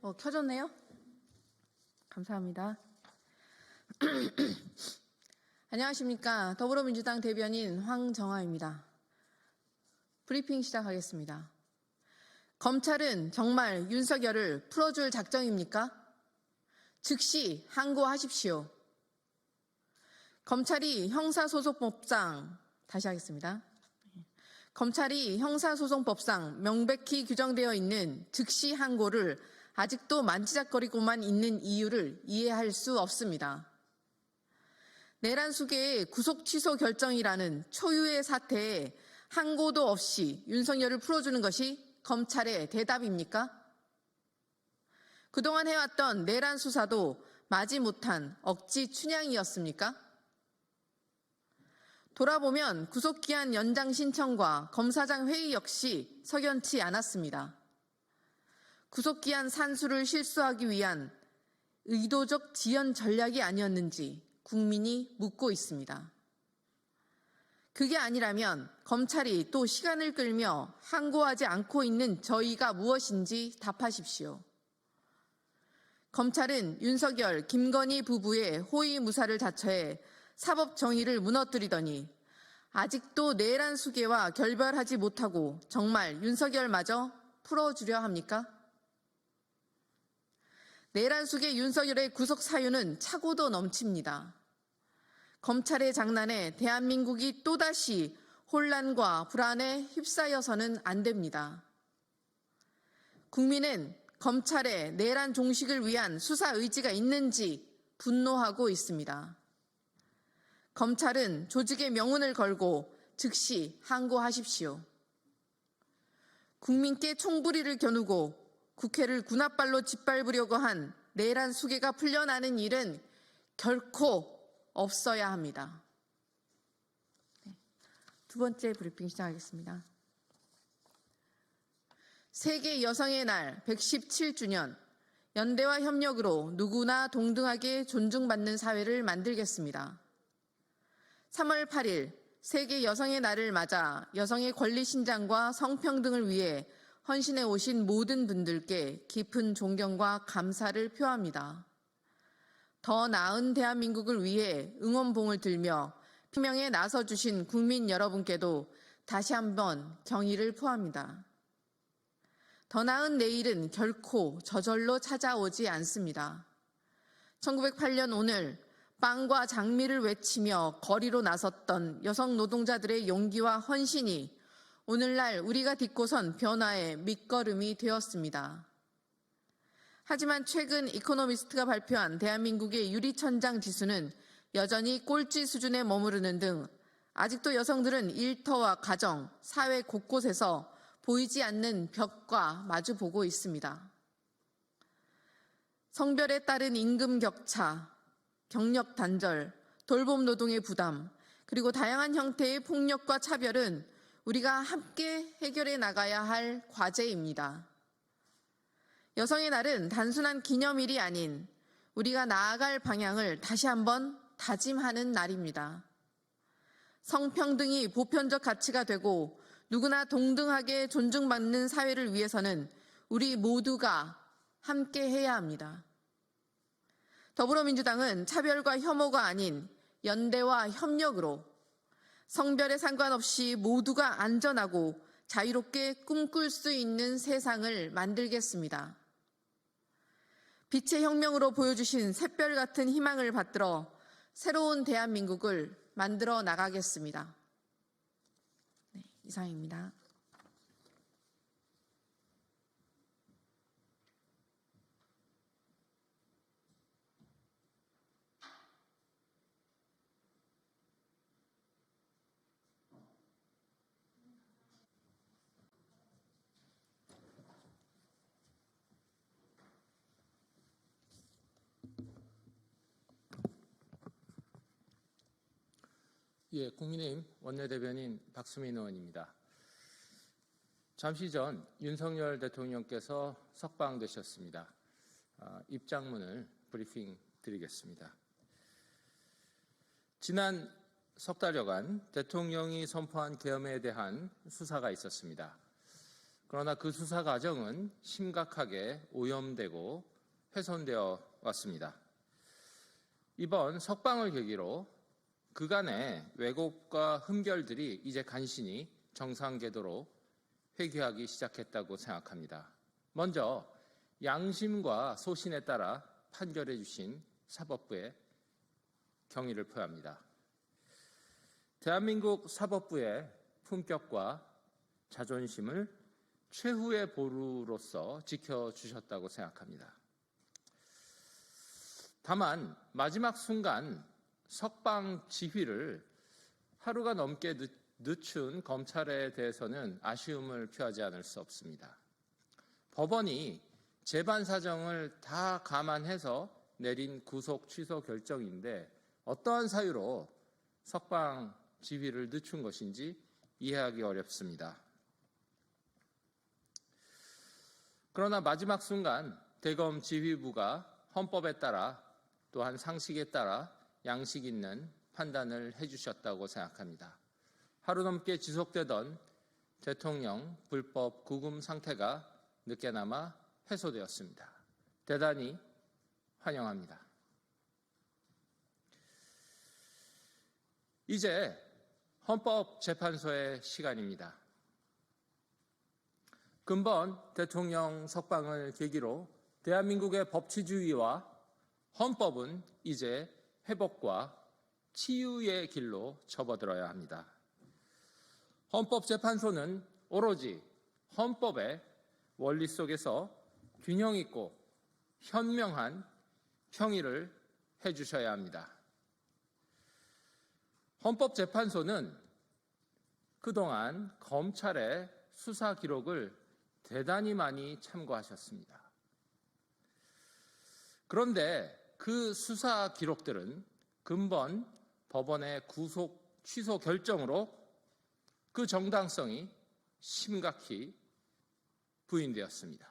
켜졌네요. 감사합니다. 안녕하십니까. 더불어민주당 대변인 황정아입니다. 브리핑 시작하겠습니다. 검찰은 정말 윤석열을 풀어줄 작정입니까? 즉시 항고하십시오. 검찰이 형사소송법상 명백히 규정되어 있는 즉시 항고를 아직도 만지작거리고만 있는 이유를 이해할 수 없습니다. 내란 수계의 구속 취소 결정이라는 초유의 사태에 항고도 없이 윤석열을 풀어주는 것이 검찰의 대답입니까? 그동안 해왔던 내란 수사도 마지못한 억지 춘향이었습니까? 돌아보면 구속기한 연장 신청과 검사장 회의 역시 석연치 않았습니다. 구속기한 산수를 실수하기 위한 의도적 지연 전략이 아니었는지 국민이 묻고 있습니다. 그게 아니라면 검찰이 또 시간을 끌며 항고하지 않고 있는 저희가 무엇인지 답하십시오. 검찰은 윤석열, 김건희 부부의 호위무사를 자처해 사법 정의를 무너뜨리더니 아직도 내란 수계와 결별하지 못하고 정말 윤석열마저 풀어주려 합니까? 내란 수계 윤석열의 구속 사유는 차고도 넘칩니다. 검찰의 장난에 대한민국이 또다시 혼란과 불안에 휩싸여서는 안 됩니다. 국민은 검찰의 내란 종식을 위한 수사 의지가 있는지 분노하고 있습니다. 검찰은 조직의 명운을 걸고 즉시 항고하십시오. 국민께 총부리를 겨누고 국회를 군홧발로 짓밟으려고 한 내란 수계가 풀려나는 일은 결코 없어야 합니다. 두 번째 브리핑 시작하겠습니다. 세계 여성의 날 117주년, 연대와 협력으로 누구나 동등하게 존중받는 사회를 만들겠습니다. 3월 8일 세계 여성의 날을 맞아 여성의 권리 신장과 성평등을 위해 헌신해 오신 모든 분들께 깊은 존경과 감사를 표합니다. 더 나은 대한민국을 위해 응원봉을 들며 피명에 나서주신 국민 여러분께도 다시 한번 경의를 표합니다. 더 나은 내일은 결코 저절로 찾아오지 않습니다. 1908년 오늘 빵과 장미를 외치며 거리로 나섰던 여성 노동자들의 용기와 헌신이 오늘날 우리가 딛고선 변화의 밑거름이 되었습니다. 하지만 최근 이코노미스트가 발표한 대한민국의 유리천장 지수는 여전히 꼴찌 수준에 머무르는 등 아직도 여성들은 일터와 가정, 사회 곳곳에서 보이지 않는 벽과 마주보고 있습니다. 성별에 따른 임금 격차, 경력 단절, 돌봄 노동의 부담, 그리고 다양한 형태의 폭력과 차별은 우리가 함께 해결해 나가야 할 과제입니다. 여성의 날은 단순한 기념일이 아닌 우리가 나아갈 방향을 다시 한번 다짐하는 날입니다. 성평등이 보편적 가치가 되고 누구나 동등하게 존중받는 사회를 위해서는 우리 모두가 함께 해야 합니다. 더불어민주당은 차별과 혐오가 아닌 연대와 협력으로 성별에 상관없이 모두가 안전하고 자유롭게 꿈꿀 수 있는 세상을 만들겠습니다. 빛의 혁명으로 보여주신 샛별 같은 희망을 받들어 새로운 대한민국을 만들어 나가겠습니다. 네, 이상입니다. 국민의힘 원내대변인 박수민 의원입니다. 잠시 전 윤석열 대통령께서 석방되셨습니다. 입장문을 브리핑 드리겠습니다. 지난 석 달여간 대통령이 선포한 계엄에 대한 수사가 있었습니다. 그러나 그 수사 과정은 심각하게 오염되고 훼손되어 왔습니다. 이번 석방을 계기로 그간의 왜곡과 흠결들이 이제 간신히 정상 궤도로 회귀하기 시작했다고 생각합니다. 먼저 양심과 소신에 따라 판결해 주신 사법부에 경의를 표합니다. 대한민국 사법부의 품격과 자존심을 최후의 보루로서 지켜주셨다고 생각합니다. 다만 마지막 순간 석방 지휘를 하루가 넘게 늦춘 검찰에 대해서는 아쉬움을 표하지 않을 수 없습니다. 법원이 재반 사정을 다 감안해서 내린 구속 취소 결정인데 어떠한 사유로 석방 지휘를 늦춘 것인지 이해하기 어렵습니다. 그러나 마지막 순간 대검 지휘부가 헌법에 따라 또한 상식에 따라 양식 있는 판단을 해주셨다고 생각합니다. 하루 넘게 지속되던 대통령 불법 구금 상태가 늦게나마 해소되었습니다. 대단히 환영합니다. 이제 헌법재판소의 시간입니다. 근본 대통령 석방을 계기로 대한민국의 법치주의와 헌법은 이제 회복과 치유의 길로 접어들어야 합니다. 헌법재판소는 오로지 헌법의 원리 속에서 균형 있고 현명한 평의를 해주셔야 합니다. 헌법재판소는 그동안 검찰의 수사 기록을 대단히 많이 참고하셨습니다. 그런데 그 수사 기록들은 근본 법원의 구속 취소 결정으로 그 정당성이 심각히 부인되었습니다.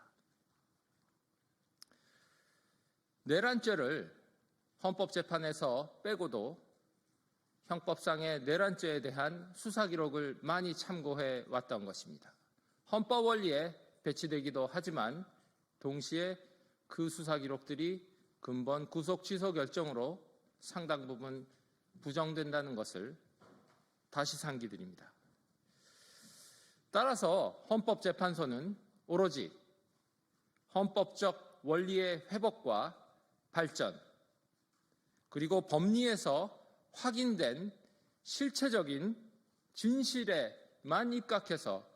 내란죄를 헌법재판에서 빼고도 형법상의 내란죄에 대한 수사 기록을 많이 참고해 왔던 것입니다. 헌법 원리에 배치되기도 하지만 동시에 그 수사 기록들이 근본 구속 취소 결정으로 상당 부분 부정된다는 것을 다시 상기드립니다. 따라서 헌법재판소는 오로지 헌법적 원리의 회복과 발전, 그리고 법리에서 확인된 실체적인 진실에만 입각해서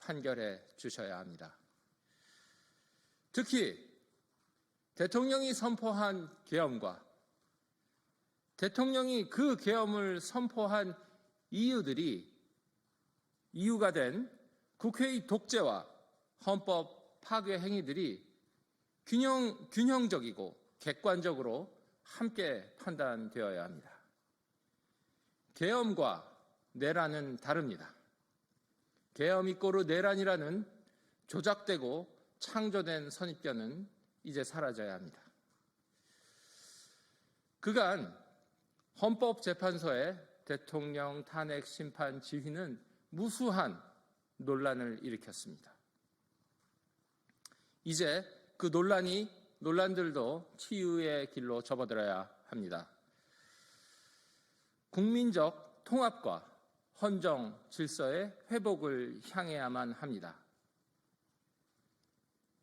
판결해 주셔야 합니다. 특히 대통령이 선포한 계엄과 대통령이 그 계엄을 선포한 이유가 된 국회의 독재와 헌법 파괴 행위들이 균형적이고 객관적으로 함께 판단되어야 합니다. 계엄과 내란은 다릅니다. 계엄 이꼬르 내란이라는 조작되고 창조된 선입견은 이제 사라져야 합니다. 그간 헌법재판소의 대통령 탄핵 심판 지휘는 무수한 논란을 일으켰습니다. 이제 그 논란들도 치유의 길로 접어들어야 합니다. 국민적 통합과 헌정 질서의 회복을 향해야만 합니다.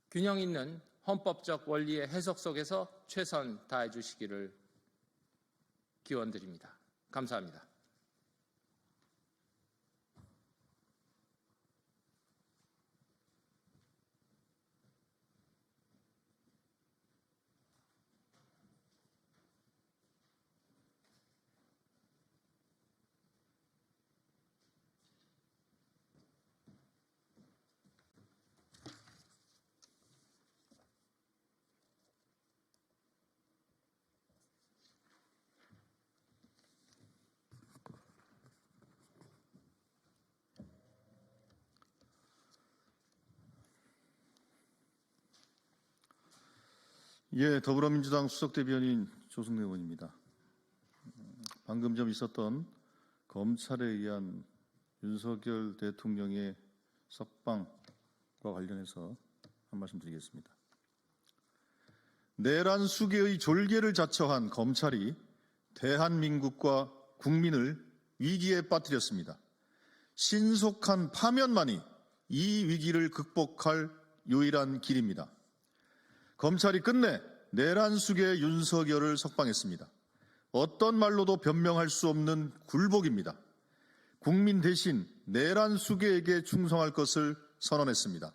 균형 있는 헌법적 원리의 해석 속에서 최선 다해 주시기를 기원드립니다. 감사합니다. 예, 더불어민주당 수석대변인 조승래 의원입니다. 방금 좀 있었던 검찰에 의한 윤석열 대통령의 석방 관련해서 한 말씀 드리겠습니다. 내란 수계의 졸개를 자처한 검찰이 대한민국과 국민을 위기에 빠뜨렸습니다. 신속한 파면만이 이 위기를 극복할 유일한 길입니다. 검찰이 끝내 내란 수계 윤석열을 석방했습니다. 어떤 말로도 변명할 수 없는 굴복입니다. 국민 대신 내란 수계에게 충성할 것을 선언했습니다.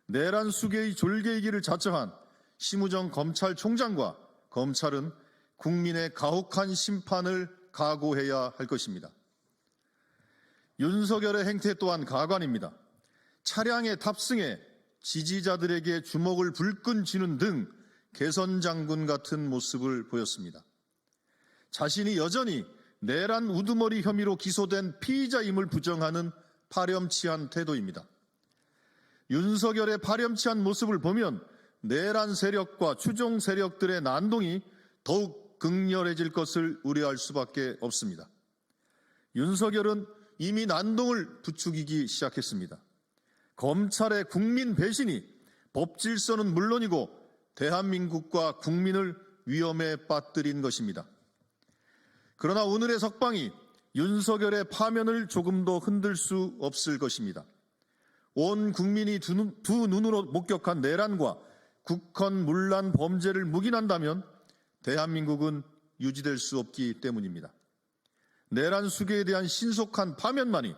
내란 수계의 졸개이기를 자처한 심우정 검찰총장과 검찰은 국민의 가혹한 심판을 각오해야 할 것입니다. 윤석열의 행태 또한 가관입니다. 차량에 탑승해 지지자들에게 주먹을 불끈 쥐는 등 개선 장군 같은 모습을 보였습니다. 자신이 여전히 내란 우두머리 혐의로 기소된 피의자임을 부정하는 파렴치한 태도입니다. 윤석열의 파렴치한 모습을 보면 내란 세력과 추종 세력들의 난동이 더욱 극렬해질 것을 우려할 수밖에 없습니다. 윤석열은 이미 난동을 부추기기 시작했습니다. 검찰의 국민 배신이 법 질서는 물론이고 대한민국과 국민을 위험에 빠뜨린 것입니다. 그러나 오늘의 석방이 윤석열의 파면을 조금 더 흔들 수 없을 것입니다. 온 국민이 두 눈으로 목격한 내란과 국헌 문란 범죄를 묵인한다면 대한민국은 유지될 수 없기 때문입니다. 내란 수계에 대한 신속한 파면만이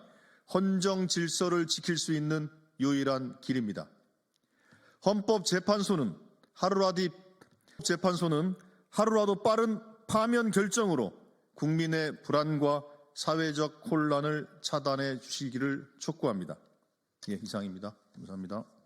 헌정 질서를 지킬 수 있는 유일한 길입니다. 헌법재판소는 하루라도 빠른 파면 결정으로 국민의 불안과 사회적 혼란을 차단해 주시기를 촉구합니다. 이상입니다. 감사합니다.